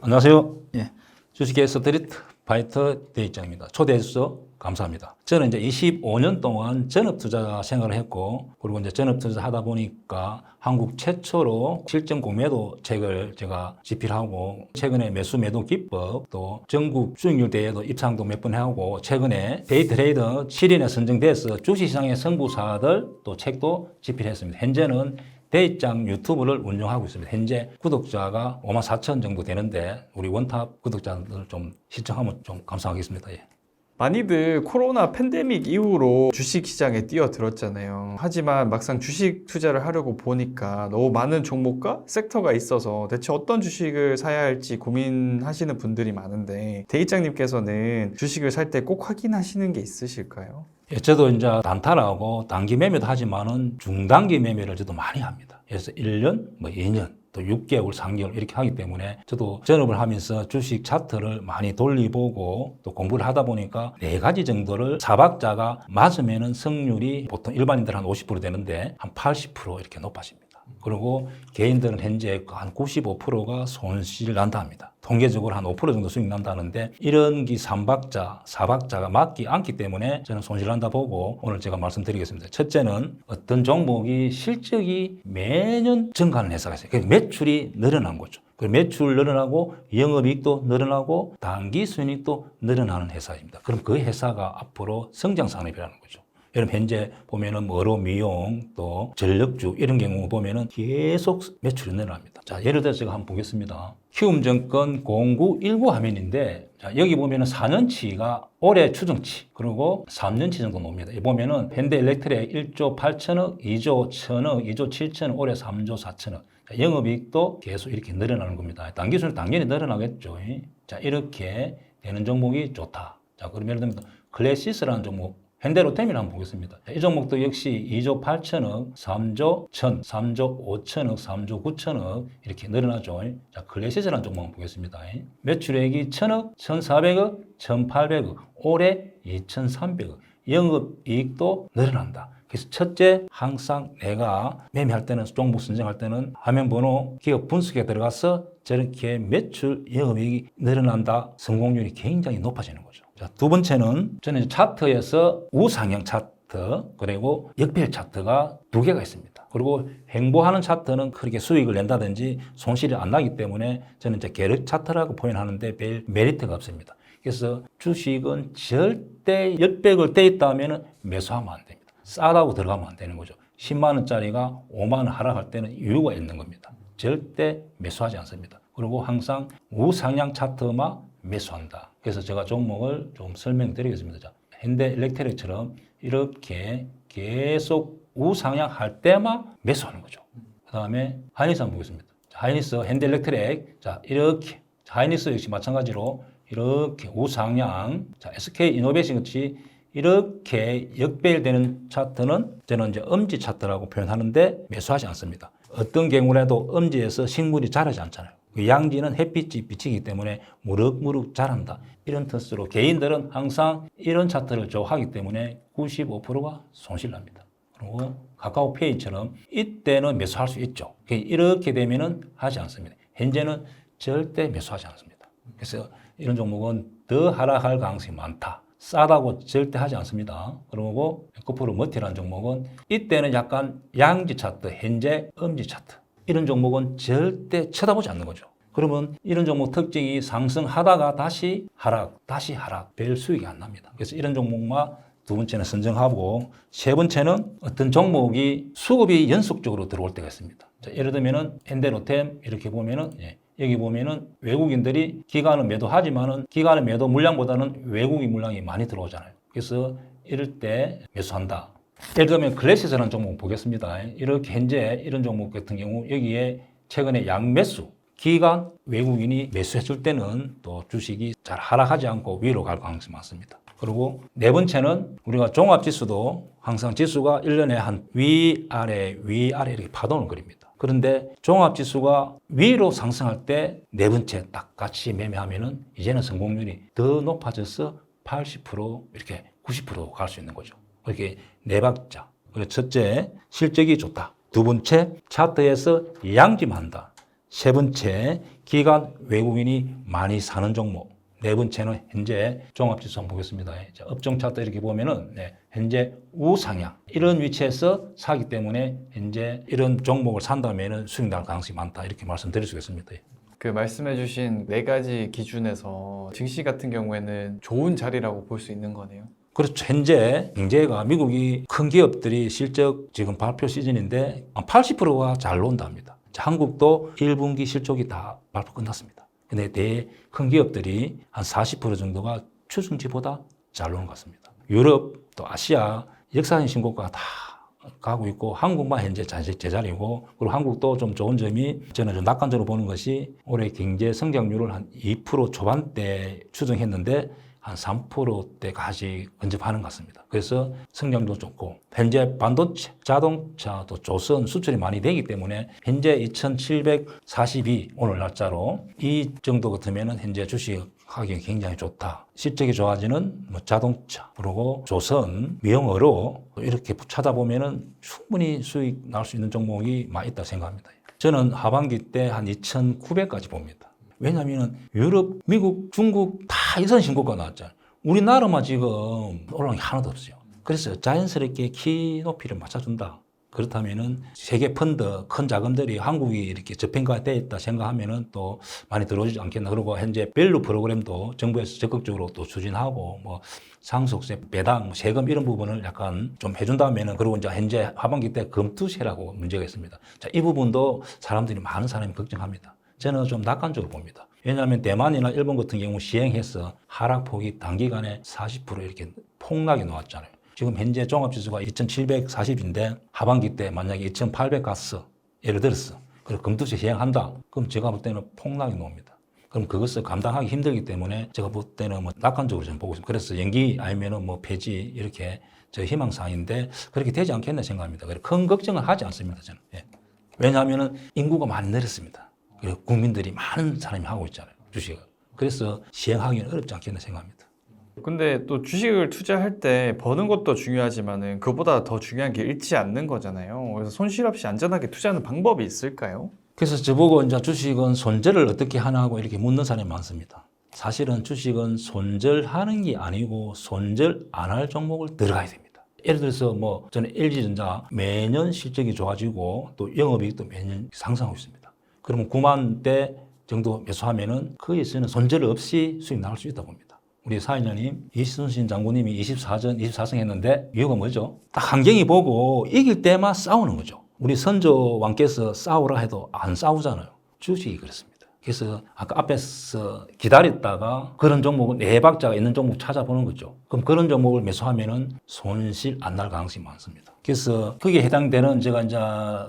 안녕하세요. 예. 주식의 스트리트 파이터 대입장입니다. 초대해 주셔서 감사합니다. 저는 이제 25년 동안 전업 투자 생활을 했고, 그리고 이제 전업 투자 하다 보니까 한국 최초로 실전 공매도 책을 제가 집필하고, 최근에 매수 매도 기법, 또 전국 수익률 대회도 입상도 몇 번 하고, 최근에 데이 트레이더 7인에 선정돼서 주식시장의 승부사들 또 책도 집필했습니다. 현재는 대입장 유튜브를 운영하고 있습니다. 현재 구독자가 54,000 정도 되는데 우리 원탑 구독자들 좀 시청하면 좀 감사하겠습니다. 예. 많이들 코로나 팬데믹 이후로 주식시장에 뛰어들었잖아요. 하지만 막상 주식 투자를 하려고 보니까 너무 많은 종목과 섹터가 있어서 대체 어떤 주식을 사야 할지 고민하시는 분들이 많은데, 대입장님께서는 주식을 살 때 꼭 확인하시는 게 있으실까요? 예, 저도 이제 단타라고 단기 매매도 하지만은 중단기 매매를 저도 많이 합니다. 그래서 1년, 2년, 또 6개월, 3개월 이렇게 하기 때문에 저도 전업을 하면서 주식 차트를 많이 돌려보고 또 공부를 하다 보니까 4가지 정도를 사박자가 맞으면은 승률이 보통 일반인들 한 50% 되는데 한 80% 이렇게 높아집니다. 그리고 개인들은 현재 한 95%가 손실 난다 합니다. 통계적으로 한 5% 정도 수익 난다는데, 이런 기 3박자, 4박자가 맞지 않기 때문에 저는 손실 난다 보고 오늘 제가 말씀드리겠습니다. 첫째는 어떤 종목이 실적이 매년 증가하는 회사가 있어요. 그러니까 매출이 늘어난 거죠. 매출 늘어나고 영업이익도 늘어나고 단기 순이익도 늘어나는 회사입니다. 그럼 그 회사가 앞으로 성장 산업이라는 거죠. 여러분 현재 보면은 의료, 미용, 또 전력주 이런 경우 보면은 계속 매출이 늘어납니다. 자, 예를 들어서 제가 한번 보겠습니다. 키움증권 0919 화면인데, 자, 여기 보면은 4년치가 올해 추정치, 그리고 3년치 정도 나옵니다. 여기 보면은 현대일렉트릭 1조 8천억, 2조 1천억, 2조 7천억, 올해 3조 4천억. 자, 영업이익도 계속 이렇게 늘어나는 겁니다. 단기순 당연히 늘어나겠죠. 자, 이렇게 되는 종목이 좋다. 자, 그럼 예를 들면 클래시스라는 종목, 현대로템이를 한번 보겠습니다. 이 종목도 역시 2조 8천억, 3조 1천, 3조 5천억, 3조 9천억 이렇게 늘어나죠. 자, 클래시스라는 종목 한번 보겠습니다. 매출액이 1천억, 1,400억, 1,800억, 올해 2,300억. 영업이익도 늘어난다. 그래서 첫째, 항상 내가 매매할 때는, 종목 선정할 때는 화면번호 기업 분석에 들어가서 저렇게 매출, 영업이익이 늘어난다, 성공률이 굉장히 높아지는 거죠. 자, 두 번째는 저는 차트에서 우상향 차트, 그리고 역별 차트가 2개가 있습니다. 그리고 횡보하는 차트는 그렇게 수익을 낸다든지 손실이 안 나기 때문에 저는 이제 계력 차트라고 표현하는데 별 메리트가 없습니다. 그래서 주식은 절대 역백을 떼 있다면 매수하면 안 됩니다. 싸다고 들어가면 안 되는 거죠. 10만 원짜리가 5만 원 하락할 때는 이유가 있는 겁니다. 절대 매수하지 않습니다. 그리고 항상 우상향 차트만 매수한다. 그래서 제가 종목을 좀 설명드리겠습니다. 자, 현대일렉트릭처럼 이렇게 계속 우상향 할 때만 매수하는 거죠. 그 다음에 하이닉스 한번 보겠습니다. 자, 하이닉스, 현대일렉트릭. 자, 이렇게. 하이닉스 역시 마찬가지로 이렇게 우상향. 자, SK이노베이션 같이 이렇게 역배열되는 차트는 저는 이제 엄지 차트라고 표현하는데 매수하지 않습니다. 어떤 경우라도 엄지에서 식물이 자라지 않잖아요. 그 양지는 햇빛이 비치기 때문에 무럭무럭 자란다. 이런 뜻으로 개인들은 항상 이런 차트를 좋아하기 때문에 95%가 손실납니다. 그리고 카카오페이처럼 이때는 매수할 수 있죠. 이렇게 되면은 하지 않습니다. 현재는 절대 매수하지 않습니다. 그래서 이런 종목은 더 하락할 가능성이 많다. 싸다고 절대 하지 않습니다. 그리고 에코프로 머티라는 종목은 이때는 약간 양지 차트, 현재 엄지 차트. 이런 종목은 절대 쳐다보지 않는 거죠. 그러면 이런 종목 특징이 상승하다가 다시 하락, 별 수익이 안 납니다. 그래서 이런 종목만 두 번째는 선정하고, 세 번째는 어떤 종목이 수급이 연속적으로 들어올 때가 있습니다. 자, 예를 들면은 현대로템 이렇게 보면은, 여기 보면은 외국인들이 기관은 매도하지만은 기관의 매도 물량보다는 외국인 물량이 많이 들어오잖아요. 그래서 이럴 때 매수한다. 예를 들면 클래시스라는 종목 보겠습니다. 이렇게 현재 이런 종목 같은 경우 여기에 최근에 양매수, 기관 외국인이 매수해 줄 때는 또 주식이 잘 하락하지 않고 위로 갈 가능성이 많습니다. 그리고 네 번째는 우리가 종합지수도 항상 지수가 1년에 한 위아래 이렇게 파동을 그립니다. 그런데 종합지수가 위로 상승할 때 네 번째 딱 같이 매매하면은 이제는 성공률이 더 높아져서 80% 이렇게 90% 갈 수 있는 거죠. 이렇게 네 박자. 첫째, 실적이 좋다. 두 번째, 차트에서 양짐한다. 세 번째, 기간 외국인이 많이 사는 종목. 네 번째는 현재 종합지수 한번 보겠습니다. 업종 차트 이렇게 보면은 현재 우상향 이런 위치에서 사기 때문에 현재 이런 종목을 산다면은 수익 날 가능성이 많다 이렇게 말씀드릴 수 있습니다. 그 말씀해주신 네 가지 기준에서 증시 같은 경우에는 좋은 자리라고 볼 수 있는 거네요. 그렇죠. 현재 경제가 미국이 큰 기업들이 실적 지금 발표 시즌인데 80%가 잘 나온답니다. 한국도 1분기 실적이 다 발표 끝났습니다. 근데 큰 기업들이 한 40% 정도가 추정치보다 잘 나오는 것 같습니다. 유럽 또 아시아 역사적인 신고가가 다 가고 있고 한국만 현재 제자리고 그리고 한국도 좀 좋은 점이 저는 좀 낙관적으로 보는 것이 올해 경제 성장률을 한 2% 초반대 추정했는데 한 3%대까지 근접하는 것 같습니다. 그래서 성장도 좋고 현재 반도체, 자동차, 또 조선 수출이 많이 되기 때문에 현재 2,742 오늘 날짜로 이 정도 같으면 현재 주식 하기 굉장히 좋다. 실적이 좋아지는 자동차 그리고 조선, 미용어로 이렇게 찾아보면은 충분히 수익 날 수 있는 종목이 많이 있다 생각합니다. 저는 하반기 때 한 2,900까지 봅니다. 왜냐하면 유럽, 미국, 중국 다 이선 신고가 나왔잖아요. 우리나라만 지금 올라온 게 하나도 없어요. 그래서 자연스럽게 키 높이를 맞춰준다. 그렇다면은 세계 펀드 큰 자금들이 한국이 이렇게 저평가되어 있다 생각하면은 또 많이 들어오지 않겠나. 그리고 현재 밸류 프로그램도 정부에서 적극적으로 또 추진하고 뭐 상속세, 배당, 세금 이런 부분을 약간 좀 해준다면은 그리고 이제 현재 하반기 때 금투세라고 문제가 있습니다. 자, 이 부분도 사람들이 많은 사람이 걱정합니다. 저는 좀 낙관적으로 봅니다. 왜냐하면 대만이나 일본 같은 경우 시행해서 하락폭이 단기간에 40% 이렇게 폭락이 나왔잖아요. 지금 현재 종합지수가 2,740인데 하반기 때 만약에 2,800 갔어. 예를 들었어. 그리고 금투세 시행한다. 그럼 제가 볼 때는 폭락이 나옵니다. 그럼 그것을 감당하기 힘들기 때문에 제가 볼 때는 뭐 낙관적으로 좀 보고 있습니다. 그래서 연기 아니면은 뭐 폐지 이렇게 저 희망사항인데 그렇게 되지 않겠나 생각합니다. 그래서 큰 걱정을 하지 않습니다. 저는. 예. 왜냐하면은 인구가 많이 늘었습니다. 그리고 국민들이 많은 사람이 하고 있잖아요. 주식을. 그래서 시행하기는 어렵지 않겠나 생각합니다. 근데 또 주식을 투자할 때 버는 것도 중요하지만은 그보다 더 중요한 게 잃지 않는 거잖아요. 그래서 손실 없이 안전하게 투자하는 방법이 있을까요? 그래서 저보고 이제 주식은 손절을 어떻게 하나 하고 이렇게 묻는 사람이 많습니다. 사실은 주식은 손절하는 게 아니고 손절 안 할 종목을 들어가야 됩니다. 예를 들어서 뭐 저는 LG전자 매년 실적이 좋아지고 또 영업이익도 매년 상승하고 있습니다. 그러면 9만 대 정도 매수하면은 거기서는 손절 없이 수익 나올 수 있다 봅니다. 우리 사회자님, 이순신 장군님이 24전 24승 했는데 이유가 뭐죠? 딱 환경이 보고 이길 때만 싸우는 거죠. 우리 선조왕께서 싸우라 해도 안 싸우잖아요. 주식이 그렇습니다. 그래서 아까 앞에서 기다렸다가 그런 종목은 네 박자가 있는 종목 찾아보는 거죠. 그럼 그런 종목을 매수하면은 손실 안 날 가능성이 많습니다. 그래서 거기에 해당되는 제가 이제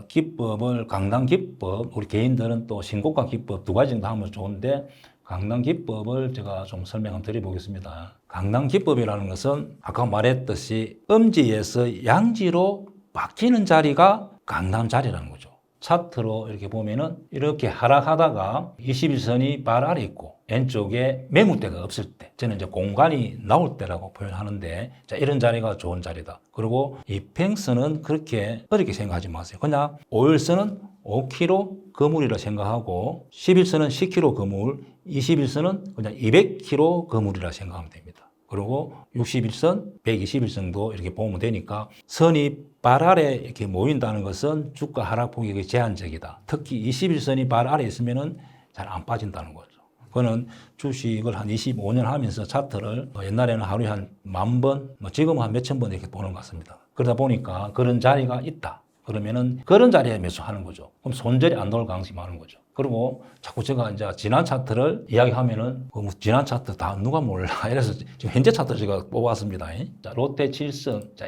기법을 강당 기법, 우리 개인들은 또 신고가 기법 두 가지 정도 하면 좋은데 강당 기법을 제가 좀 설명 한번 드려보겠습니다. 강당 기법이라는 것은 아까 말했듯이 음지에서 양지로 바뀌는 자리가 강남 자리라는 거죠. 차트로 이렇게 보면은 이렇게 하락하다가 21선이 발 아래 있고 왼쪽에 매물대가 없을 때 저는 이제 공간이 나올 때라고 표현하는데 자, 이런 자리가 좋은 자리다. 그리고 이평선은 그렇게 어렵게 생각하지 마세요. 그냥 5일선은 5kg 거물이라 생각하고 11선은 10kg 거물, 21선은 그냥 200kg 거물이라 생각하면 됩니다. 그리고 61선, 121선도 이렇게 보면 되니까 선이 발 아래 이렇게 모인다는 것은 주가 하락폭이 제한적이다. 특히 21선이 발 아래 있으면은 잘 안 빠진다는 거죠. 그거는 주식을 한 25년 하면서 차트를 옛날에는 하루에 한 10,000번, 지금은 한 몇천 번 이렇게 보는 것 같습니다. 그러다 보니까 그런 자리가 있다. 그러면은 그런 자리에 매수하는 거죠. 그럼 손절이 안 나올 가능성이 많은 거죠. 그리고 자꾸 제가 이제 지난 차트를 이야기하면은 뭐 지난 차트 다 누가 몰라. 이래서 지금 현재 차트 제가 뽑았습니다. 자, 롯데 7선. 자,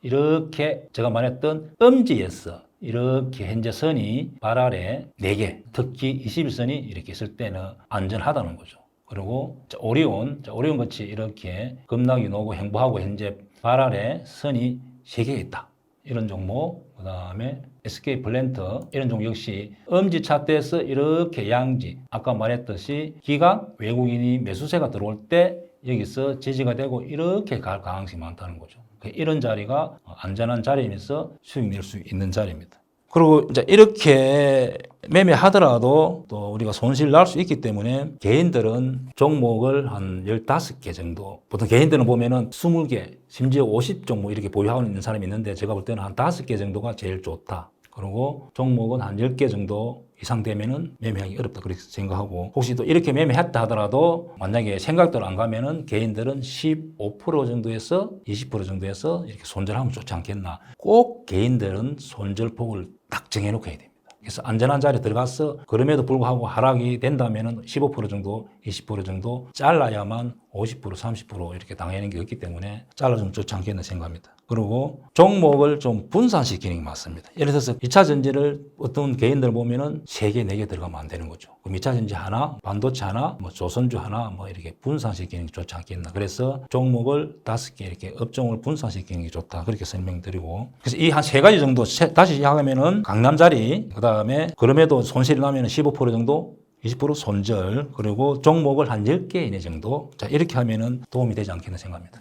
이렇게 제가 말했던 음지에서 이렇게 현재 선이 발 아래 4개, 특히 21선이 이렇게 있을 때는 안전하다는 거죠. 그리고 오리온 같이 이렇게 급락이 나오고 행보하고 현재 발 아래 선이 3개 있다. 이런 종목, 그 다음에 SK 플랜트 이런 종목 역시 음지 차트에서 이렇게 양지, 아까 말했듯이 기간 외국인이 매수세가 들어올 때 여기서 지지가 되고 이렇게 갈 가능성이 많다는 거죠. 이런 자리가 안전한 자리이면서 수익 낼 수 있는 자리입니다. 그리고 이제 이렇게 매매하더라도 또 우리가 손실 날 수 있기 때문에 개인들은 종목을 한 15개 정도, 보통 개인들은 보면은 20개, 심지어 50종목 이렇게 보유하고 있는 사람이 있는데 제가 볼 때는 한 5개 정도가 제일 좋다. 그리고 종목은 한 10개 정도 이상 되면은 매매하기 어렵다 그렇게 생각하고, 혹시 또 이렇게 매매했다 하더라도 만약에 생각대로 안 가면은 개인들은 15% 정도에서 20% 정도에서 이렇게 손절하면 좋지 않겠나. 꼭 개인들은 손절폭을 딱 정해놓고 해야 됩니다. 그래서 안전한 자리에 들어가서 그럼에도 불구하고 하락이 된다면은 15% 정도, 20% 정도 잘라야만 50%, 30% 이렇게 당하는 게 없기 때문에 잘라주면 좋지 않겠나 생각합니다. 그리고 종목을 좀 분산시키는 게 맞습니다. 예를 들어서 2차 전지를 어떤 개인들 보면은 3개, 4개 들어가면 안 되는 거죠. 그럼 2차 전지 하나, 반도체 하나, 뭐 조선주 하나, 뭐 이렇게 분산시키는 게 좋지 않겠나. 그래서 종목을 5개 이렇게 업종을 분산시키는 게 좋다. 그렇게 설명드리고. 그래서 이 한 3가지 정도 다시 시작하면은 강남자리, 그 다음에 그럼에도 손실이 나면 15% 정도, 20% 손절, 그리고 종목을 한 10개 이내 정도. 자, 이렇게 하면은 도움이 되지 않겠나 생각합니다.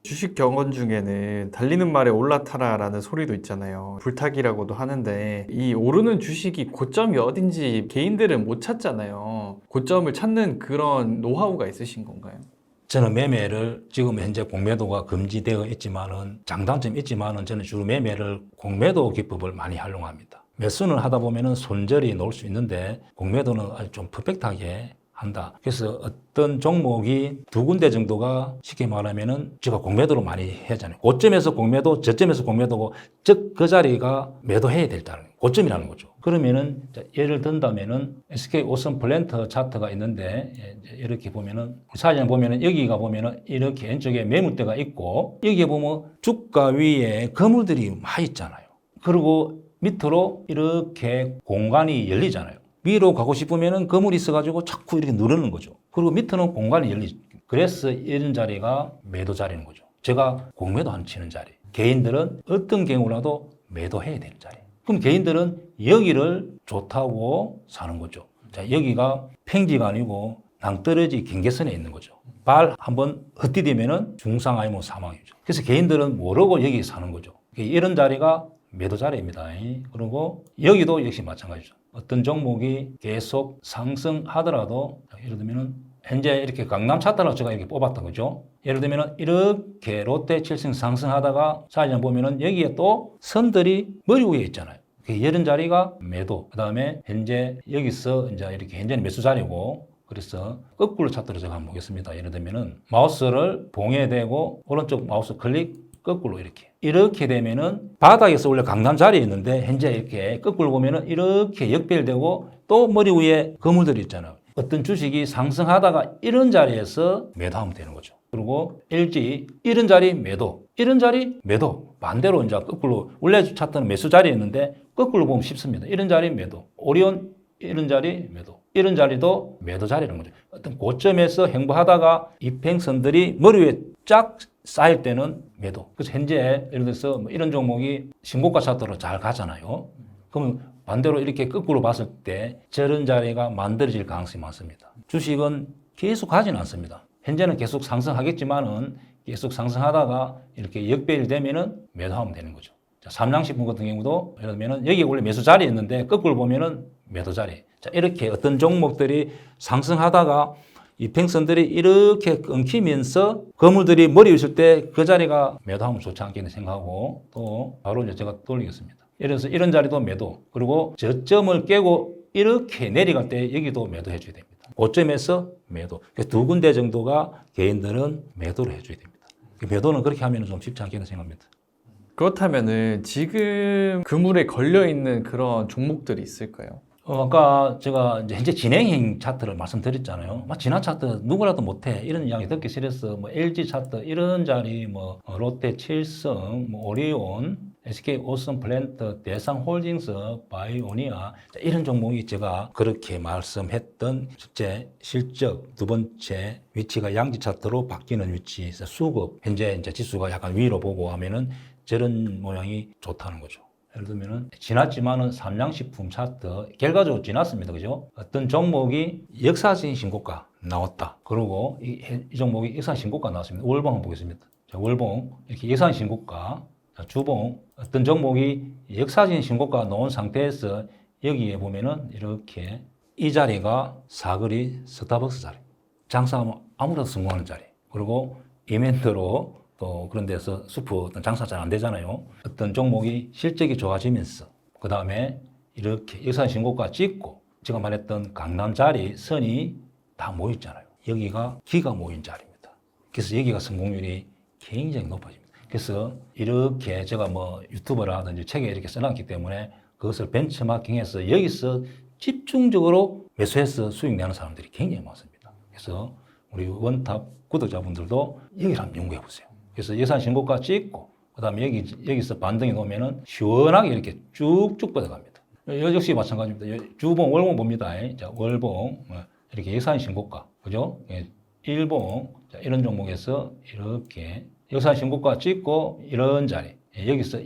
주식 경원 중에는 달리는 말에 올라타라라는 소리도 있잖아요. 불타기라고도 하는데 이 오르는 주식이 고점이 어딘지 개인들은 못 찾잖아요. 고점을 찾는 그런 노하우가 있으신 건가요? 저는 매매를 지금 현재 공매도가 금지되어 있지만은 장단점이 있지만은 저는 주로 매매를 공매도 기법을 많이 활용합니다. 매수는 하다 보면은 손절이 나올 수 있는데 공매도는 아주 좀 퍼펙트하게 한다. 그래서 어떤 종목이 2군데 정도가 쉽게 말하면은 제가 공매도로 많이 하잖아요. 고점에서 공매도, 저점에서 공매도고, 즉 그 자리가 매도해야 될 자리, 고점이라는 거죠. 그러면은 예를 든다면은 SK 오션 플랜트 차트가 있는데 이렇게 보면은 사진을 보면은 여기가 보면은 이렇게 왼쪽에 매물대가 있고 여기에 보면 주가 위에 거물들이 많이 있잖아요. 그리고 밑으로 이렇게 공간이 열리잖아요. 위로 가고 싶으면은 거물이 있어가지고 자꾸 이렇게 누르는 거죠. 그리고 밑에는 공간이 열리죠. 그래서 이런 자리가 매도 자리는 거죠. 제가 공매도 안 치는 자리. 개인들은 어떤 경우라도 매도해야 되는 자리. 그럼 개인들은 여기를 좋다고 사는 거죠. 자, 여기가 평지가 아니고 낭떠러지 경계선에 있는 거죠. 발 한번 헛디디면은 중상 아니면 사망이죠. 그래서 개인들은 모르고 여기 사는 거죠. 이런 자리가 매도 자리입니다. 그리고 여기도 역시 마찬가지죠. 어떤 종목이 계속 상승하더라도 예를 들면은 현재 이렇게 강남 차트를 제가 이렇게 뽑았다 그죠? 예를 들면은 이렇게 롯데 칠성 상승하다가 사진 보면은 여기에 또 선들이 머리 위에 있잖아요. 이런 자리가 매도. 그다음에 현재 여기서 이제 이렇게 현재는 매수 자리고, 그래서 거꾸로 차트로 제가 한번 보겠습니다. 예를 들면은 마우스를 봉에 대고 오른쪽 마우스 클릭 거꾸로 이렇게 되면은 바닥에서 원래 강남 자리에 있는데 현재 이렇게 거꾸로 보면은 이렇게 역별되고 또 머리 위에 거물들이 있잖아요. 어떤 주식이 상승하다가 이런 자리에서 매도하면 되는 거죠. 그리고 LG 이런 자리 매도, 이런 자리 매도. 반대로 이제 거꾸로 원래 차트는 매수 자리였는데 거꾸로 보면 쉽습니다. 이런 자리 매도. 오리온 이런 자리 매도. 이런 자리도 매도 자리라는 거죠. 어떤 고점에서 행보하다가 이평선들이 머리 위에 쫙 쌓일 때는 매도. 그래서 현재 예를 들어서 뭐 이런 종목이 신고가 차트로 잘 가잖아요. 그러면 반대로 이렇게 거꾸로 봤을 때 저런 자리가 만들어질 가능성이 많습니다. 주식은 계속 가지는 않습니다. 현재는 계속 상승하겠지만은 계속 상승하다가 이렇게 역배를 되면은 매도하면 되는 거죠. 자, 삼양식품 같은 경우도 예를 들면은 여기 원래 매수 자리였는데 거꾸로 보면은 매도 자리. 자, 이렇게 어떤 종목들이 상승하다가 이 팽선들이 이렇게 끊기면서 거물들이 머리 위에 있을 때 그 자리가 매도하면 좋지 않겠나 생각하고, 또 바로 이제 제가 돌리겠습니다. 예를 들어서 이런 자리도 매도, 그리고 저점을 깨고 이렇게 내려갈 때 여기도 매도해 줘야 됩니다. 고점에서 매도. 그래서 2군데 정도가 개인들은 매도를 해줘야 됩니다. 매도는 그렇게 하면 좀 쉽지 않겠나 생각합니다. 그렇다면은 지금 그물에 걸려 있는 그런 종목들이 있을까요? 아까 제가 이제 현재 진행형 차트를 말씀드렸잖아요. 지난 차트 누구라도 못해 이런 이야기 듣기 싫어서 뭐 LG 차트 이런 자리, 뭐 롯데 칠성, 뭐 오리온, SK 오션 플랜트, 대상홀딩스, 바이오니아 이런 종목이 제가 그렇게 말씀했던 실제 실적 두 번째 위치가 양지 차트로 바뀌는 위치, 수급 현재 이제 지수가 약간 위로 보고 하면은 저런 모양이 좋다는 거죠. 예를 들면은 지났지만은 삼양식품 차트 결과적으로 지났습니다. 그죠? 어떤 종목이 역사적인 신고가 나왔다. 그리고 이 종목이 역사적인 신고가 나왔습니다. 월봉 한번 보겠습니다. 자, 월봉 이렇게 역사적인 신고가 자, 주봉 어떤 종목이 역사적인 신고가 놓은 상태에서 여기에 보면은 이렇게 이 자리가 사거리 스타벅스 자리, 장사하면 아무래도 성공하는 자리. 그리고 이벤트로 또 그런 데서 수프 어떤 장사 잘 안 되잖아요. 어떤 종목이 실적이 좋아지면서 그 다음에 이렇게 역사적인 신고가 찍고 제가 말했던 강남 자리 선이 다 모였잖아요. 여기가 기가 모인 자리입니다. 그래서 여기가 성공률이 굉장히 높아집니다. 그래서 이렇게 제가 뭐 유튜버라든지 책에 이렇게 써놨기 때문에 그것을 벤치마킹해서 여기서 집중적으로 매수해서 수익 내는 사람들이 굉장히 많습니다. 그래서 우리 원탑 구독자분들도 여기를 한번 연구해 보세요. 그래서 예산 신고가 찍고 그다음에 여기서 반등이 나오면은 시원하게 이렇게 쭉쭉 뻗어갑니다. 역시 마찬가지입니다. 주봉, 월봉 봅니다. 자, 월봉 이렇게 예산 신고가 그죠? 일봉 자, 이런 종목에서 이렇게 예산 신고가 찍고 이런 자리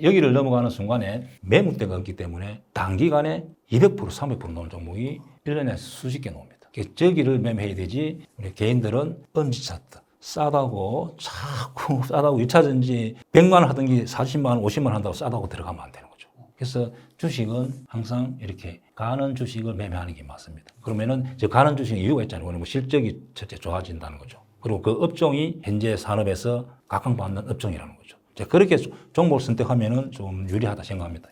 여기를 넘어가는 순간에 매물대가 없기 때문에 단기간에 200%, 300% 나오는 종목이 1년에 수십 개 나옵니다. 저기를 매매해야 되지 우리 개인들은 엄지차트 싸다고 자꾸 싸다고 2차전지 100만 원 하던 게 40만 원, 50만 원 한다고 싸다고 들어가면 안 되는 거죠. 그래서 주식은 항상 이렇게 가는 주식을 매매하는 게 맞습니다. 그러면은 저 가는 주식의 이유가 있잖아요. 뭐 실적이 첫째 좋아진다는 거죠. 그리고 그 업종이 현재 산업에서 각광받는 업종이라는 거죠. 그렇게 종목을 선택하면은 좀 유리하다 생각합니다.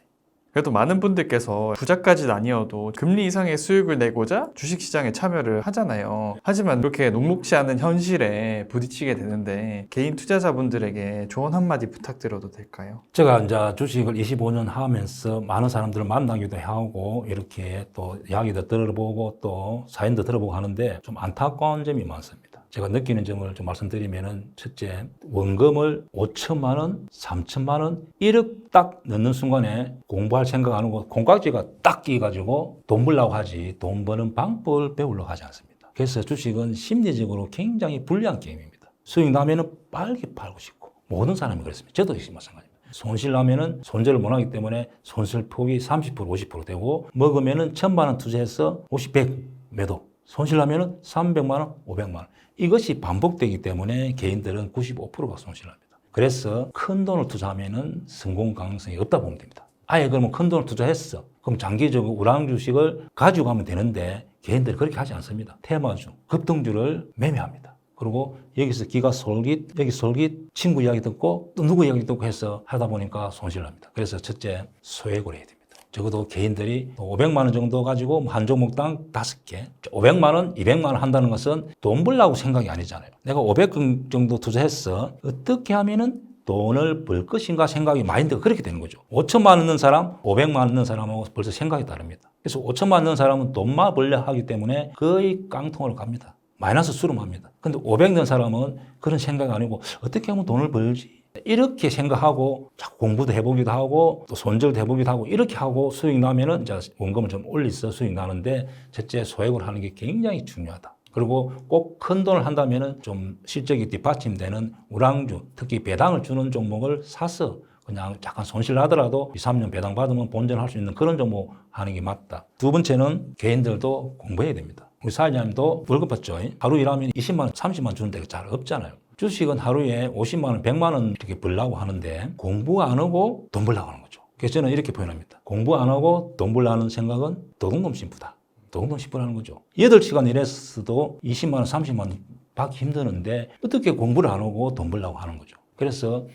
그래도 많은 분들께서 부자까지는 아니어도 금리 이상의 수익을 내고자 주식시장에 참여를 하잖아요. 하지만 그렇게 녹록지 않은 현실에 부딪히게 되는데 개인 투자자분들에게 조언 한마디 부탁드려도 될까요? 제가 이제 주식을 25년 하면서 많은 사람들을 만나기도 하고 이렇게 또 이야기도 들어보고 또 사연도 들어보고 하는데 좀 안타까운 점이 많습니다. 제가 느끼는 점을 좀 말씀드리면은 첫째, 원금을 5천만 원, 3천만 원, 1억 딱 넣는 순간에 공부할 생각 안 하고 콩깍지가 딱 끼가지고 돈 벌려고 하지 돈 버는 방법을 배우려고 하지 않습니다. 그래서 주식은 심리적으로 굉장히 불리한 게임입니다. 수익 나면은 빨리 팔고 싶고 모든 사람이 그렇습니다. 저도 역시 마찬가지입니다. 손실 나면은 손절을 못 하기 때문에 손실 폭이 30%, 50% 되고 먹으면은 1,000만 원 투자해서 50, 100 매도. 손실 나면은 300만 원, 500만 원. 이것이 반복되기 때문에 개인들은 95%가 손실합니다. 그래서 큰 돈을 투자하면은 성공 가능성이 없다 보면 됩니다. 아예 그러면 큰 돈을 투자했어. 그럼 장기적으로 우량 주식을 가지고 가면 되는데 개인들이 그렇게 하지 않습니다. 테마주, 급등주를 매매합니다. 그리고 여기서 기가 솔깃, 여기 솔깃, 친구 이야기 듣고 또 누구 이야기 듣고 해서 하다 보니까 손실을 합니다. 그래서 첫째, 소액을 해야 됩니다. 적어도 개인들이 500만 원 정도 가지고 한 종목당 5개, 500만 원, 200만 원 한다는 것은 돈 벌라고 생각이 아니잖아요. 내가 500 정도 투자했어. 어떻게 하면은 돈을 벌 것인가 생각이 마인드가 그렇게 되는 거죠. 5천만 원 넣는 사람, 500만 원 넣는 사람하고 벌써 생각이 다릅니다. 그래서 5천만 원 넣는 사람은 돈만 벌려 하기 때문에 거의 깡통으로 갑니다. 마이너스 수렴합니다. 근데 500 넣는 사람은 그런 생각이 아니고 어떻게 하면 돈을 벌지? 이렇게 생각하고 자꾸 공부도 해보기도 하고 또 손절도 해보기도 하고 이렇게 하고 수익 나면은 이제 원금을 좀 올려서 수익 나는데 첫째 소액을 하는 게 굉장히 중요하다. 그리고 꼭 큰 돈을 한다면은 좀 실적이 뒷받침되는 우량주, 특히 배당을 주는 종목을 사서 그냥 약간 손실 나더라도 2, 3년 배당 받으면 본전할 수 있는 그런 종목 하는 게 맞다. 두 번째는 개인들도 공부해야 됩니다. 우리 사회자님도 월급 받죠. 하루 일하면 20만 원, 30만 원 주는 데가 잘 없잖아요. 주식은 하루에 50만 원, 100만 원 이렇게 벌려고 하는데 공부 안 하고 돈 벌려고 하는 거죠. 그래서 저는 이렇게 표현합니다. 공부 안 하고 돈 벌려는 생각은 도둑놈 신부다. 도둑놈 신부라는 거죠. 8시간 일했어도 20만 원, 30만 원 받기 힘드는데 어떻게 공부를 안 하고 돈 벌려고 하는 거죠. 그래서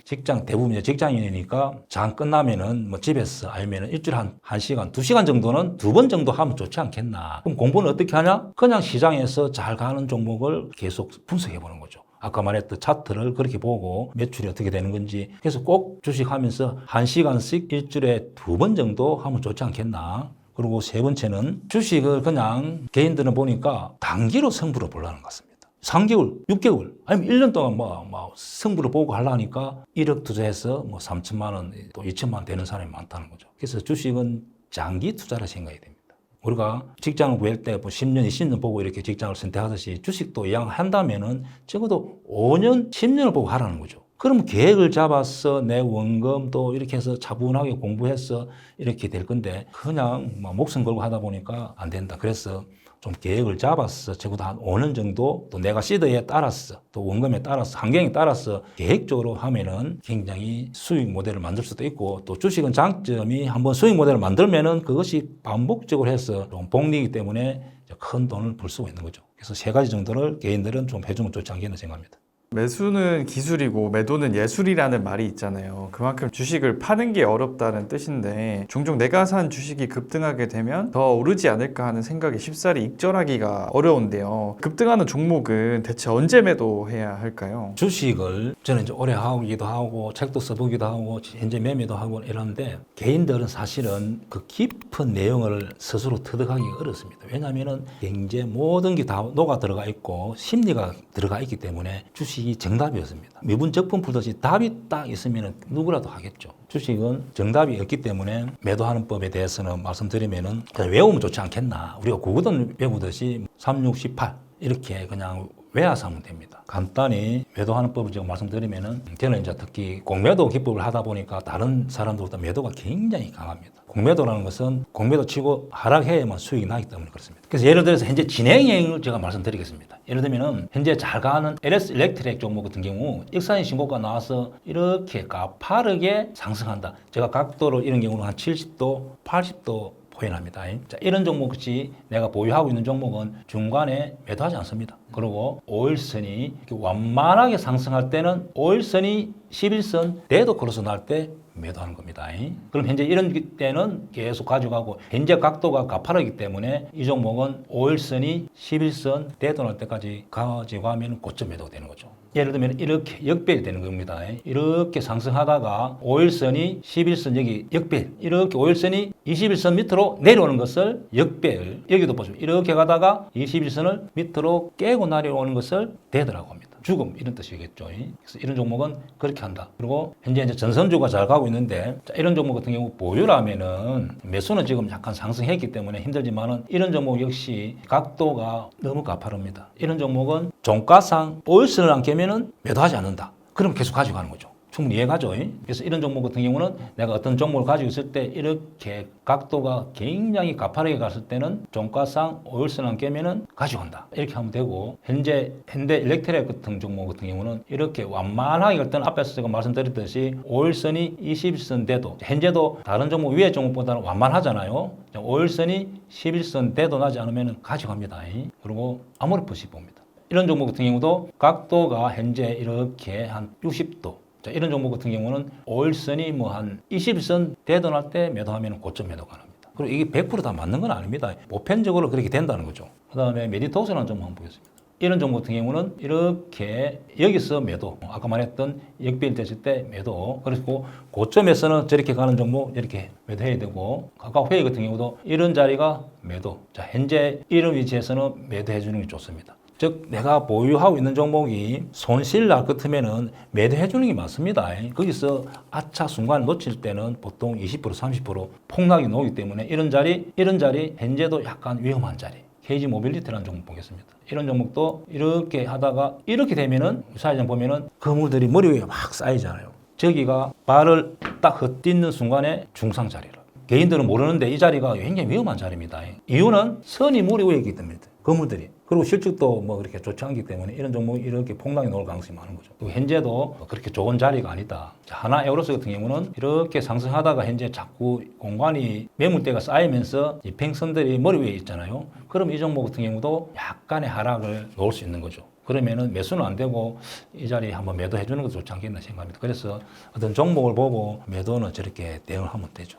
대부분 직장인이니까 장 끝나면은 뭐 집에서 아니면 일주일에 한 1시간, 2시간 정도는 2번 정도 하면 좋지 않겠나. 그럼 공부는 어떻게 하냐? 그냥 시장에서 잘 가는 종목을 계속 분석해 보는 거죠. 아까 말했던 차트를 그렇게 보고 매출이 어떻게 되는 건지 그래서 꼭 주식하면서 1시간씩 일주일에 2번 정도 하면 좋지 않겠나. 그리고 세 번째는 주식을 그냥 개인들은 보니까 단기로 승부를 보려는 것 같습니다. 3개월, 6개월, 아니면 1년 동안 승부를 보고 하려니까 1억 투자해서 3천만 원, 또 2천만 원 되는 사람이 많다는 거죠. 그래서 주식은 장기 투자라 생각이 됩니다. 우리가 직장을 구할 때 10년, 20년 보고 이렇게 직장을 선택하듯이 주식도 이왕한다면은 적어도 5년, 10년을 보고 하라는 거죠. 그러면 계획을 잡아서 내 원금도 이렇게 해서 차분하게 공부해서 이렇게 될 건데 그냥 목숨 걸고 하다 보니까 안 된다. 그래서 좀 계획을 잡았어. 적어도 한 5년 정도 또 내가 시드에 따라서 또 원금에 따라서 환경에 따라서 계획적으로 하면은 굉장히 수익 모델을 만들 수도 있고 또 주식은 장점이 한번 수익 모델을 만들면은 그것이 반복적으로 해서 좀 복리이기 때문에 큰 돈을 벌 수가 있는 거죠. 그래서 세 가지 정도를 개인들은 좀 해주면 좋지 않겠나 생각합니다. 매수는 기술이고 매도는 예술이라는 말이 있잖아요. 그만큼 주식을 파는 게 어렵다는 뜻인데 종종 내가 산 주식이 급등하게 되면 더 오르지 않을까 하는 생각이 쉽사리 익절하기가 어려운데요. 급등하는 종목은 대체 언제 매도해야 할까요? 주식을 저는 이제 오래 하기도 하고 책도 써보기도 하고 현재 매매도 하고 이러는데 개인들은 사실은 그 깊은 내용을 스스로 터득하기가 어렵습니다. 왜냐하면은 경제 모든 게 다 녹아 들어가 있고 심리가 들어가 있기 때문에 주식이 정답이었습니다. 미분 적분 풀듯이 답이 딱 있으면 누구라도 하겠죠. 주식은 정답이 없기 때문에 매도하는 법에 대해서는 말씀드리면은 그냥 외우면 좋지 않겠나. 우리가 국어든 외우듯이 3, 6, 18 이렇게 그냥 외워서 하면 됩니다. 간단히 매도하는 법을 제가 말씀드리면은 저는 이제 특히 공매도 기법을 하다 보니까 다른 사람들보다 매도가 굉장히 강합니다. 공매도라는 것은 공매도 치고 하락해야만 수익이 나기 때문에 그렇습니다. 그래서 예를 들어서 현재 진행형을 제가 말씀드리겠습니다. 예를 들면은 현재 잘 가는 LS 일렉트릭 종목 같은 경우 익산이 신고가 나와서 이렇게 가파르게 상승한다. 제가 각도를 이런 경우는 한 70도, 80도 표현합니다. 자, 이런 종목이 내가 보유하고 있는 종목은 중간에 매도하지 않습니다. 그리고 5일선이 완만하게 상승할 때는 5일선이 11선 대도 크로스 날 때 매도하는 겁니다. 그럼 현재 이런 때는 계속 가져가고 현재 각도가 가파르기 때문에 이 종목은 5일선이 11선 대도 날 때까지 가지고 가면 고점 매도가 되는 거죠. 예를 들면 이렇게 역배이 되는 겁니다. 이렇게 상승하다가 5일선이 11선 여기 역배 이렇게 5일선이 21선 밑으로 내려오는 것을 역배열 여기도 보시면 이렇게 가다가 21선을 밑으로 깨고 내려오는 것을 대도라고 합니다. 죽음 이런 뜻이겠죠. 그래서 이런 종목은 그렇게 한다. 그리고 현재 이제 전선주가 잘 가고 있는데 자, 이런 종목 같은 경우 보유라면은 매수는 지금 약간 상승했기 때문에 힘들지만은 이런 종목 역시 각도가 너무 가파릅니다. 이런 종목은 종가상 5일선을 안 깨면은 매도하지 않는다. 그럼 계속 가지고 가는 거죠. 충분히 이해가죠. 그래서 이런 종목 같은 경우는 내가 어떤 종목을 가지고 있을 때 이렇게 각도가 굉장히 가파르게 갔을 때는 종가상 5일선 안 깨면은 가져간다. 이렇게 하면 되고 현재 현대 일렉트릭 같은 종목 같은 경우는 이렇게 완만하게 갈 때는 앞에서 제가 말씀드렸듯이 5일선이 21선 돼도 현재도 다른 종목 위에 종목보다는 완만하잖아요. 5일선이 11선 돼도 나지 않으면 가져갑니다. 그리고 아모르프시 봅니다. 이런 종목 같은 경우도 각도가 현재 이렇게 한 60도 자, 이런 종목 같은 경우는 5일선이 뭐 한 21선 대돈할 때 매도하면 고점 매도 가능합니다. 그리고 이게 100%다 맞는 건 아닙니다. 보편적으로 그렇게 된다는 거죠. 그 다음에 메디토스라는 종목 한번 보겠습니다. 이런 종목 같은 경우는 이렇게 여기서 매도, 아까 말했던 역배일 됐을 때 매도, 그리고 고점에서는 저렇게 가는 종목 이렇게 매도해야 되고, 아까 회의 같은 경우도 이런 자리가 매도. 자, 현재 이런 위치에서는 매도해 주는 게 좋습니다. 즉 내가 보유하고 있는 종목이 손실 날 것 같으면은 매도해 주는 게 맞습니다. 거기서 아차 순간 놓칠 때는 보통 20% 30% 폭락이 나오기 때문에 이런 자리 현재도 약간 위험한 자리. KG 모빌리티라는 종목 보겠습니다. 이런 종목도 이렇게 하다가 이렇게 되면은 사회장 보면은 그물들이 머리 위에 막 쌓이잖아요. 저기가 발을 딱 헛디는 순간에 중상 자리라. 개인들은 모르는데 이 자리가 굉장히 위험한 자리입니다. 이유는 선이 머리 위에 있기 때문입니다. 그물들이. 그리고 실적도 뭐 그렇게 좋지 않기 때문에 이런 종목이 이렇게 폭락이 나올 가능성이 많은 거죠. 그리고 현재도 그렇게 좋은 자리가 아니다. 하나 에어로스 같은 경우는 이렇게 상승하다가 현재 자꾸 공간이 매물대가 쌓이면서 이 팽선들이 머리 위에 있잖아요. 그럼 이 종목 같은 경우도 약간의 하락을 놓을 수 있는 거죠. 그러면은 매수는 안 되고 이 자리에 한번 매도해 주는 것도 좋지 않겠나 생각합니다. 그래서 어떤 종목을 보고 매도는 저렇게 대응을 하면 되죠.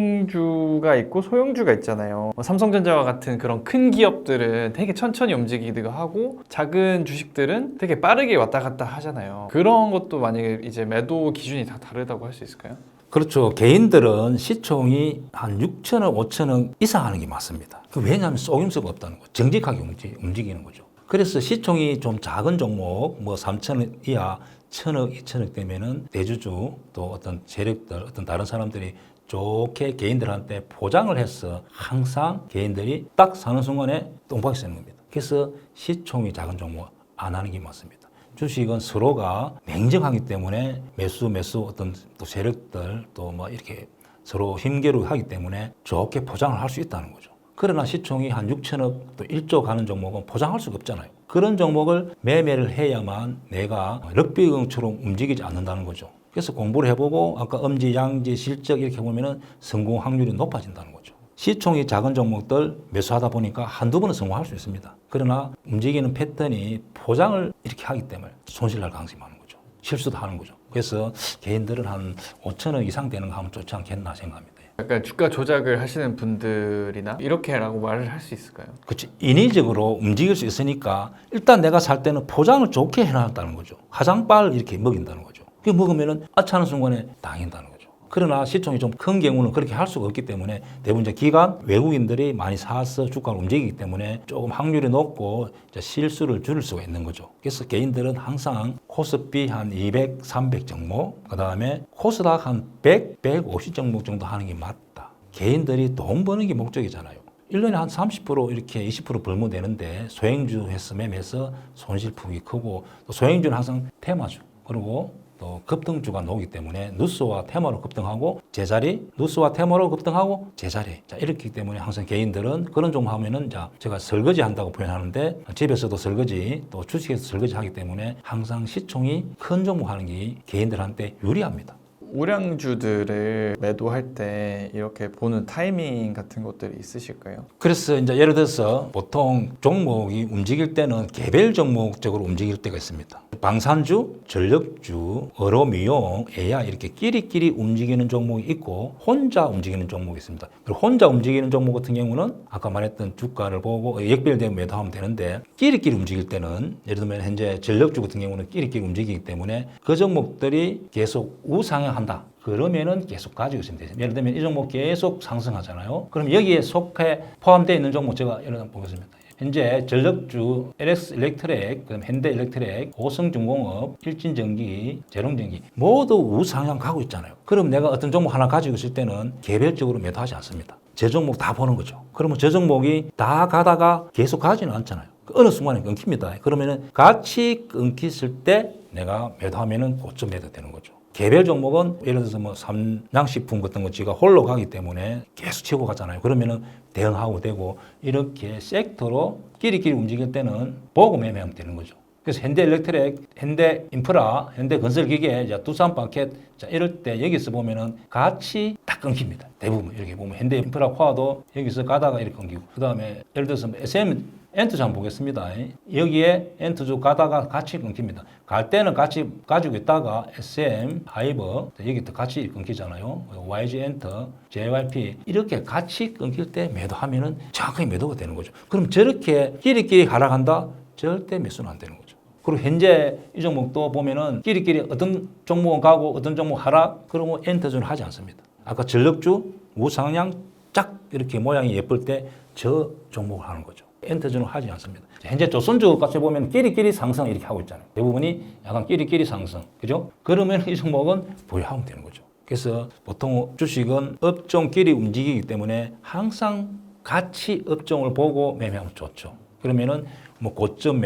대형주가 있고 소형주가 있잖아요. 삼성전자와 같은 그런 큰 기업들은 되게 천천히 움직이기도 하고 작은 주식들은 되게 빠르게 왔다 갔다 하잖아요. 그런 것도 만약에 이제 매도 기준이 다 다르다고 할 수 있을까요? 그렇죠. 개인들은 시총이 한 6천억, 5천억 이상 하는 게 맞습니다. 왜냐하면 속임수가 없다는 거죠. 정직하게 움직이는 거죠. 그래서 시총이 좀 작은 종목, 뭐 3천억 이하, 1천억, 2천억 되면은 대주주 또 어떤 세력들, 어떤 다른 사람들이 좋게 개인들한테 포장을 해서 항상 개인들이 딱 사는 순간에 똥박이 쓰는 겁니다. 그래서 시총이 작은 종목 안 하는 게 맞습니다. 주식은 서로가 냉정하기 때문에 매수 어떤 또 세력들 또 뭐 이렇게 서로 힘겨루기 하기 때문에 좋게 포장을 할 수 있다는 거죠. 그러나 시총이 한 6천억 또 1조 가는 종목은 포장할 수가 없잖아요. 그런 종목을 매매를 해야만 내가 럭비공처럼 움직이지 않는다는 거죠. 그래서 공부를 해보고 아까 음지, 양지, 실적 이렇게 보면은 성공 확률이 높아진다는 거죠. 시총이 작은 종목들 매수하다 보니까 한두 번은 성공할 수 있습니다. 그러나 움직이는 패턴이 포장을 이렇게 하기 때문에 손실 날 가능성이 많은 거죠. 실수도 하는 거죠. 그래서 개인들은 한 5천억 이상 되는 거 하면 좋지 않겠나 생각합니다. 약간 주가 조작을 하시는 분들이나 이렇게라고 말을 할 수 있을까요? 그렇지. 인위적으로 움직일 수 있으니까 일단 내가 살 때는 포장을 좋게 해놨다는 거죠. 화장빨 이렇게 먹인다는 거죠. 그 먹으면은 아차하는 순간에 당긴다는 거죠. 그러나 시총이 좀 큰 경우는 그렇게 할 수가 없기 때문에 대부분 이제 기관 외국인들이 많이 사서 주가를 움직이기 때문에 조금 확률이 높고 이제 실수를 줄일 수가 있는 거죠. 그래서 개인들은 항상 코스피 한 200, 300 종목, 그 다음에 코스닥 한 100, 150 종목 정도 하는 게 맞다. 개인들이 돈 버는 게 목적이잖아요. 1년에 한 30% 이렇게 20% 벌면 되는데 소행주 해서 매매해서 손실폭이 크고 또 소행주는 항상 테마주 그리고 또 급등주가 나오기 때문에 누스와 테마로 급등하고 제자리, 누스와 테마로 급등하고 제자리. 자, 이렇기 때문에 항상 개인들은 그런 종목 하면은 자, 제가 설거지 한다고 표현하는데 집에서도 설거지 또 주식에서 설거지 하기 때문에 항상 시총이 큰 종목 하는 게 개인들한테 유리합니다. 우량주들을 매도할 때 이렇게 보는 타이밍 같은 것들이 있으실까요? 그래서 이제 예를 들어서 보통 종목이 움직일 때는 개별 종목적으로 움직일 때가 있습니다. 방산주, 전력주, 의료미용, AI 이렇게 끼리끼리 움직이는 종목이 있고 혼자 움직이는 종목이 있습니다. 그리고 혼자 움직이는 종목 같은 경우는 아까 말했던 주가를 보고 역별되면 매도하면 되는데 끼리끼리 움직일 때는 예를 들면 현재 전력주 같은 경우는 끼리끼리 움직이기 때문에 그 종목들이 계속 우상향한다. 그러면은 계속 가지고 있으면 되죠. 예를 들면 이 종목 계속 상승하잖아요. 그럼 여기에 속해 포함되어 있는 종목 제가 예를 들어 보겠습니다. 현재 전력주, LX 일렉트렉, 그다음 현대 일렉트렉, 고성중공업, 일진전기, 재롱전기 모두 우상향 가고 있잖아요. 그럼 내가 어떤 종목 하나 가지고 있을 때는 개별적으로 매도하지 않습니다. 제 종목 다 보는 거죠. 그러면 저 종목이 다 가다가 계속 가지는 않잖아요. 어느 순간에 끊깁니다. 그러면은 같이 끊겼을 때 내가 매도하면은 고점 매도 되는 거죠. 개별 종목은 예를 들어서 뭐 삼양식품 같은 거 지가 홀로 가기 때문에 계속 치고 가잖아요. 그러면은 대응하고 되고 이렇게 섹터로 끼리끼리 움직일 때는 보고 매매하면 되는 거죠. 그래서 현대일렉트릭, 현대인프라, 현대건설기계, 두산마켓 자 이럴 때 여기서 보면은 같이 딱 끊깁니다. 대부분 이렇게 보면 현대인프라 코아도 여기서 가다가 이렇게 끊기고 그 다음에 예를 들어서 SM 엔트주 한번 보겠습니다. 여기에 엔트주 가다가 같이 끊깁니다. 갈 때는 같이 가지고 있다가 SM, 하이버 여기 또 같이 끊기잖아요. YG 엔터, JYP 이렇게 같이 끊길 때 매도하면은 정확하게 매도가 되는 거죠. 그럼 저렇게 끼리끼리 하락한다? 절대 매수는 안 되는 거죠. 그리고 현재 이 종목도 보면은 끼리끼리 어떤 종목은 가고 어떤 종목 하락 그러면 엔터주는 하지 않습니다. 아까 전력주 우상향 쫙 이렇게 모양이 예쁠 때 저 종목을 하는 거죠. 엔터주는 하지 않습니다. 현재 조선주 같이 보면 끼리끼리 상승 이렇게 하고 있잖아요. 대부분이 약간 끼리끼리 상승. 그죠? 그러면 이 종목은 보유하면 되는 거죠. 그래서 보통 주식은 업종끼리 움직이기 때문에 항상 같이 업종을 보고 매매하면 좋죠. 그러면은 뭐 고점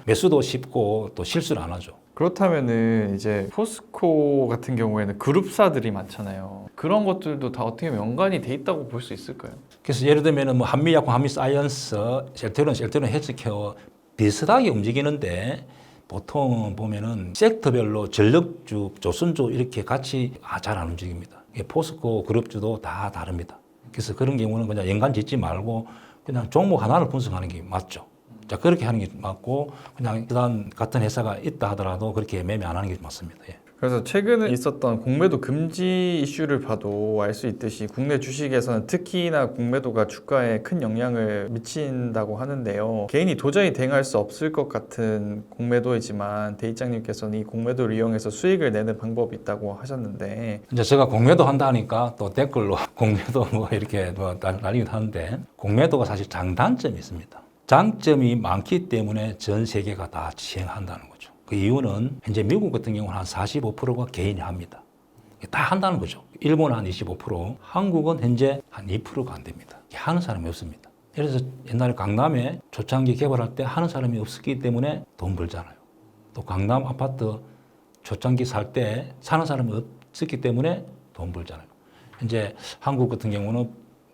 매수도 쉽고 또 실수를 안 하죠. 그렇다면은 이제 포스코 같은 경우에는 그룹사들이 많잖아요. 그런 것들도 다 어떻게 보면 연관이 돼 있다고 볼 수 있을까요? 그래서 예를 들면은 뭐 한미약품, 한미사이언스, 셀트론 헬스케어 비슷하게 움직이는데 보통 보면은 섹터별로 전력주, 조선주 이렇게 같이 잘 안 움직입니다. 포스코 그룹주도 다 다릅니다. 그래서 그런 경우는 그냥 연관 짓지 말고 그냥 종목 하나를 분석하는 게 맞죠. 자, 그렇게 하는 게 맞고 그냥 일단 같은 회사가 있다 하더라도 그렇게 매매 안 하는 게 맞습니다. 예. 그래서 최근에 있었던 공매도 금지 이슈를 봐도 알 수 있듯이 국내 주식에서는 특히나 공매도가 주가에 큰 영향을 미친다고 하는데요. 개인이 도저히 대응할 수 없을 것 같은 공매도이지만 대입장님께서는 이 공매도를 이용해서 수익을 내는 방법이 있다고 하셨는데 이제 제가 공매도 한다 하니까 또 댓글로 공매도 뭐 이렇게 뭐 날리기도 하는데 공매도가 사실 장단점이 있습니다. 장점이 많기 때문에 전 세계가 다 시행한다는 거죠. 그 이유는 현재 미국 같은 경우는 한 45%가 개인이 합니다. 다 한다는 거죠. 일본은 한 25%, 한국은 현재 한 2%가 안 됩니다. 하는 사람이 없습니다. 예를 들어서 옛날에 강남에 초창기 개발할 때 하는 사람이 없었기 때문에 돈 벌잖아요. 또 강남 아파트 초창기 살 때 사는 사람이 없었기 때문에 돈 벌잖아요. 현재 한국 같은 경우는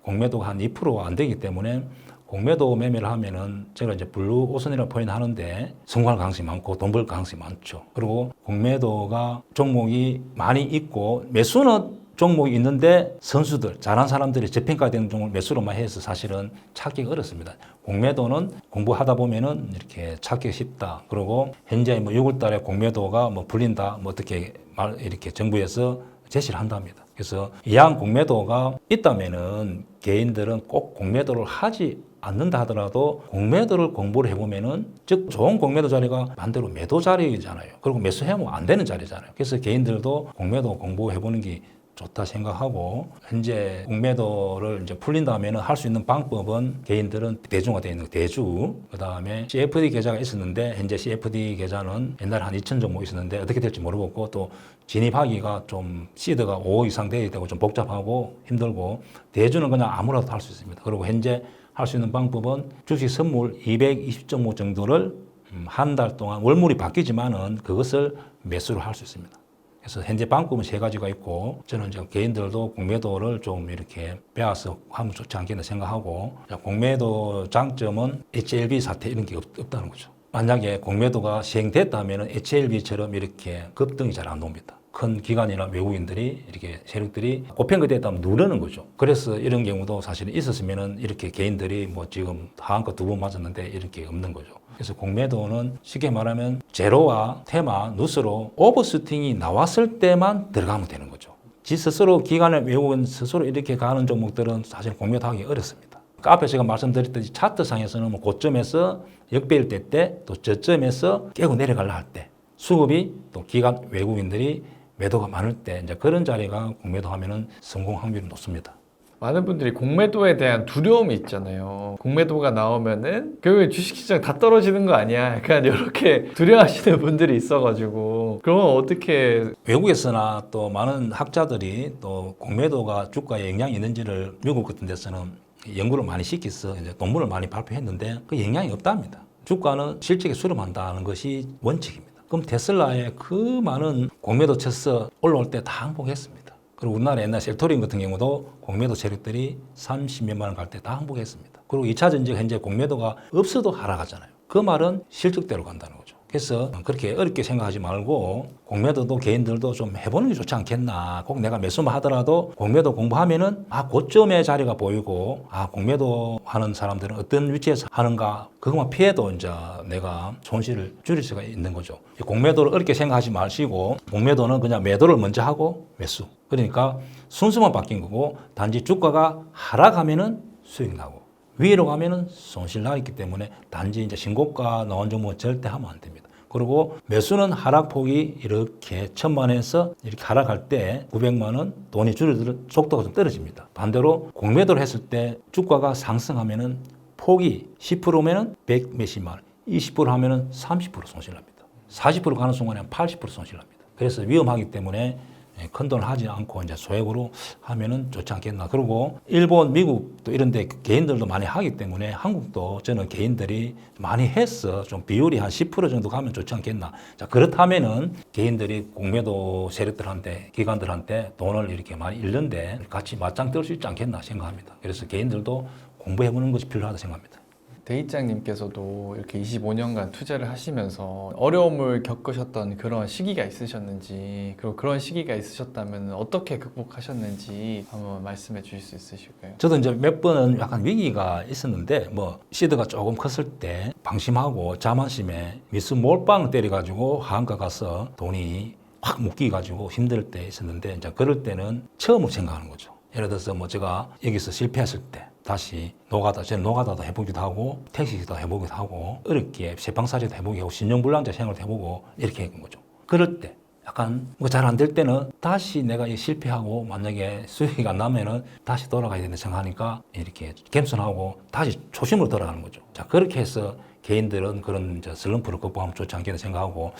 공매도가 한 2%가 안 되기 때문에 공매도 매매를 하면은 제가 이제 블루 오션이라고 표현하는데 성공할 가능성이 많고 돈 벌 가능성이 많죠. 그리고 공매도가 종목이 많이 있고 매수는 종목이 있는데 선수들, 잘한 사람들이 저평가되는 종목을 매수로만 해서 사실은 찾기가 어렵습니다. 공매도는 공부하다 보면은 이렇게 찾기가 쉽다. 그리고 현재 뭐 6월 달에 공매도가 뭐 풀린다. 뭐 어떻게 이렇게 정부에서 제시를 한답니다. 그래서 이왕 공매도가 있다면은 개인들은 꼭 공매도를 하지 않는다 하더라도 공매도를 공부를 해보면은 즉 좋은 공매도 자리가 반대로 매도 자리잖아요. 그리고 매수하면 안 되는 자리잖아요. 그래서 개인들도 공매도 공부해보는 게 좋다 생각하고 현재 공매도를 이제 풀린다면은 할 수 있는 방법은 개인들은 대중화되어 있는 대주 그다음에 CFD 계좌가 있었는데 현재 CFD 계좌는 옛날에 한 2천 정도 있었는데 어떻게 될지 모르겠고 또 진입하기가 좀 시드가 5 이상 돼야 되고 좀 복잡하고 힘들고 대주는 그냥 아무라도 할 수 있습니다. 그리고 현재 할 수 있는 방법은 주식 선물 220종목 정도를 한 달 동안 월물이 바뀌지만은 그것을 매수를 할 수 있습니다. 그래서 현재 방법은 3가지가 있고 저는 이제 개인들도 공매도를 좀 이렇게 배워서 하면 좋지 않겠나 생각하고 공매도 장점은 HLB 사태 이런 게 없다는 거죠. 만약에 공매도가 시행됐다면 HLB처럼 이렇게 급등이 잘 안 옵니다. 큰 기관이나 외국인들이 이렇게 세력들이 고평가 됐다면 누르는 거죠. 그래서 이런 경우도 사실은 있었으면은 이렇게 개인들이 뭐 지금 하한가 2번 맞았는데 이렇게 없는 거죠. 그래서 공매도는 쉽게 말하면 제로와 테마, 누스로 오버슈팅이 나왔을 때만 들어가면 되는 거죠. 지 스스로 기관의 외국인 스스로 이렇게 가는 종목들은 사실 공매도하기 어렵습니다. 그러니까 앞에 제가 말씀드렸듯이 차트상에서는 뭐 고점에서 역배일 때 또 저점에서 깨고 내려가려 할 때 수급이 또 기관 외국인들이 매도가 많을 때 이제 그런 자리가 공매도 하면은 성공 확률이 높습니다. 많은 분들이 공매도에 대한 두려움이 있잖아요. 공매도가 나오면은 결국에 주식시장 다 떨어지는 거 아니야? 약간 이렇게 두려워하시는 분들이 있어가지고 그러면 어떻게 외국에서나 또 많은 학자들이 또 공매도가 주가에 영향이 있는지를 미국 같은 데서는 연구를 많이 시켜서 이제 논문을 많이 발표했는데 그 영향이 없답니다. 주가는 실적에 수렴한다는 것이 원칙입니다. 그럼 테슬라의 그 많은 공매도 쳐서 올라올 때 다 항복했습니다. 그리고 우리나라 옛날 셀토린 같은 경우도 공매도 세력들이 30몇만 원 갈 때 다 항복했습니다. 그리고 2차 전지가 현재 공매도가 없어도 하락하잖아요. 그 말은 실적대로 간다는 거죠. 그래서 그렇게 어렵게 생각하지 말고 공매도도 개인들도 좀 해보는 게 좋지 않겠나. 꼭 내가 매수만 하더라도 공매도 공부하면은 고점의 자리가 보이고 공매도 하는 사람들은 어떤 위치에서 하는가 그것만 피해도 이제 내가 손실을 줄일 수가 있는 거죠. 공매도를 어렵게 생각하지 마시고 공매도는 그냥 매도를 먼저 하고 매수. 그러니까 순서만 바뀐 거고 단지 주가가 하락하면은 수익 나고 위로 가면은 손실 나기 때문에 단지 이제 신고가 나온 종목은 절대 하면 안 됩니다. 그리고 매수는 하락폭이 이렇게 1,000만 원에서 이렇게 하락할 때 900만 원 돈이 줄어들 속도가 좀 떨어집니다. 반대로 공매도를 했을 때 주가가 상승하면은 폭이 10%면은 100 몇십만 원, 20% 하면은 30% 손실납니다. 40% 가는 순간에 80% 손실납니다. 그래서 위험하기 때문에 큰 돈을 하지 않고 이제 소액으로 하면은 좋지 않겠나. 그리고 일본, 미국 또 이런 데 개인들도 많이 하기 때문에 한국도 저는 개인들이 많이 해서 좀 비율이 한 10% 정도 가면 좋지 않겠나. 자, 그렇다면은 개인들이 공매도 세력들한테, 기관들한테 돈을 이렇게 많이 잃는데 같이 맞짱 뜰 수 있지 않겠나 생각합니다. 그래서 개인들도 공부해보는 것이 필요하다 생각합니다. 대입장님께서도 이렇게 25년간 투자를 하시면서 어려움을 겪으셨던 그런 시기가 있으셨는지 그리고 그런 시기가 있으셨다면 어떻게 극복하셨는지 한번 말씀해 주실 수 있으실까요? 저도 이제 몇 번은 약간 위기가 있었는데 뭐 시드가 조금 컸을 때 방심하고 자만심에 미스 몰빵 때려가지고 하한가 가서 돈이 확 묶이가지고 힘들 때 있었는데 이제 그럴 때는 처음으로 생각하는 거죠. 예를 들어서 뭐 제가 여기서 실패했을 때 다시 저는 노가다도 해보기도 하고 택시도 해보기도 하고 어렵게 세방사제도 해보기도 하고 신용불량자 생활도 해보고 이렇게 했던 거죠. 그럴 때 약간 뭐 잘 안 될 때는 다시 내가 실패하고 만약에 수익이 안 나면은 다시 돌아가야 된다 생각하니까 이렇게 겸손하고 다시 초심으로 돌아가는 거죠. 자, 그렇게 해서 개인들은 그런 이제 슬럼프를 극복하면 좋지 않겠나 생각하고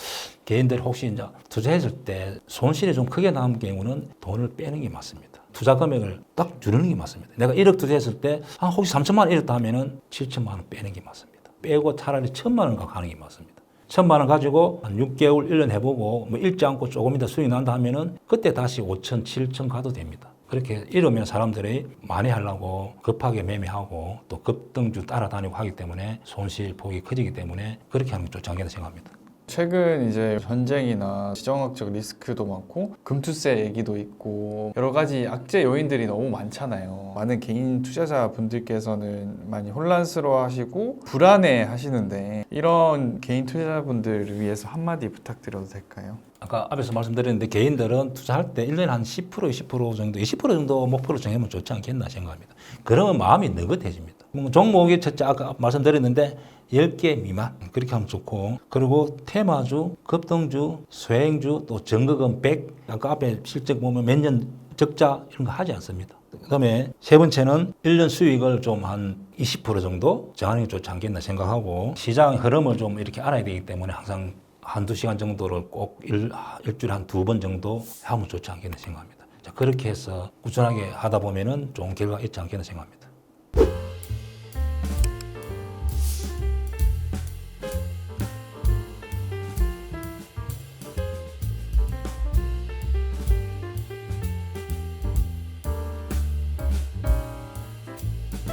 개인들 혹시 이제 투자했을 때 손실이 좀 크게 남은 경우는 돈을 빼는 게 맞습니다. 투자 금액을 딱 줄이는 게 맞습니다. 내가 1억 투자했을 때 혹시 3천만 원 잃었다 하면은 7천만 원 빼는 게 맞습니다. 빼고 차라리 1,000만 원 갖고 하는 게 맞습니다. 1,000만 원 가지고 한 6개월, 1년 해보고 뭐 잃지 않고 조금 더 수익이 난다 하면은 그때 다시 5천, 7천 가도 됩니다. 그렇게 이러면 사람들이 많이 하려고 급하게 매매하고 또 급등주 따라다니고 하기 때문에 손실 폭이 커지기 때문에 그렇게 하는 게 좋지 않겠다 생각합니다. 최근 이제 전쟁이나 지정학적 리스크도 많고 금투세 얘기도 있고 여러 가지 악재 요인들이 너무 많잖아요. 많은 개인 투자자 분들께서는 많이 혼란스러워하시고 불안해 하시는데 이런 개인 투자자분들을 위해서 한마디 부탁드려도 될까요? 아까 앞에서 말씀드렸는데 개인들은 투자할 때 1년에 한 10%, 20% 정도, 20% 정도 목표를 정하면 좋지 않겠나 생각합니다. 그러면 마음이 느긋해집니다. 종목이 첫째 아까 말씀드렸는데 10개 미만 그렇게 하면 좋고 그리고 테마주, 급등주, 소행주 또 정거금 100 아까 앞에 실적 보면 몇 년 적자 이런 거 하지 않습니다. 그다음에 세 번째는 1년 수익을 좀 한 20% 정도 정하는 게 좋지 않겠나 생각하고 시장 흐름을 좀 이렇게 알아야 되기 때문에 항상 한두 시간 정도를 꼭 일주일에 한 2번 정도 하면 좋지 않겠나 생각합니다. 자, 그렇게 해서 꾸준하게 하다 보면은 좋은 결과가 있지 않겠나 생각합니다.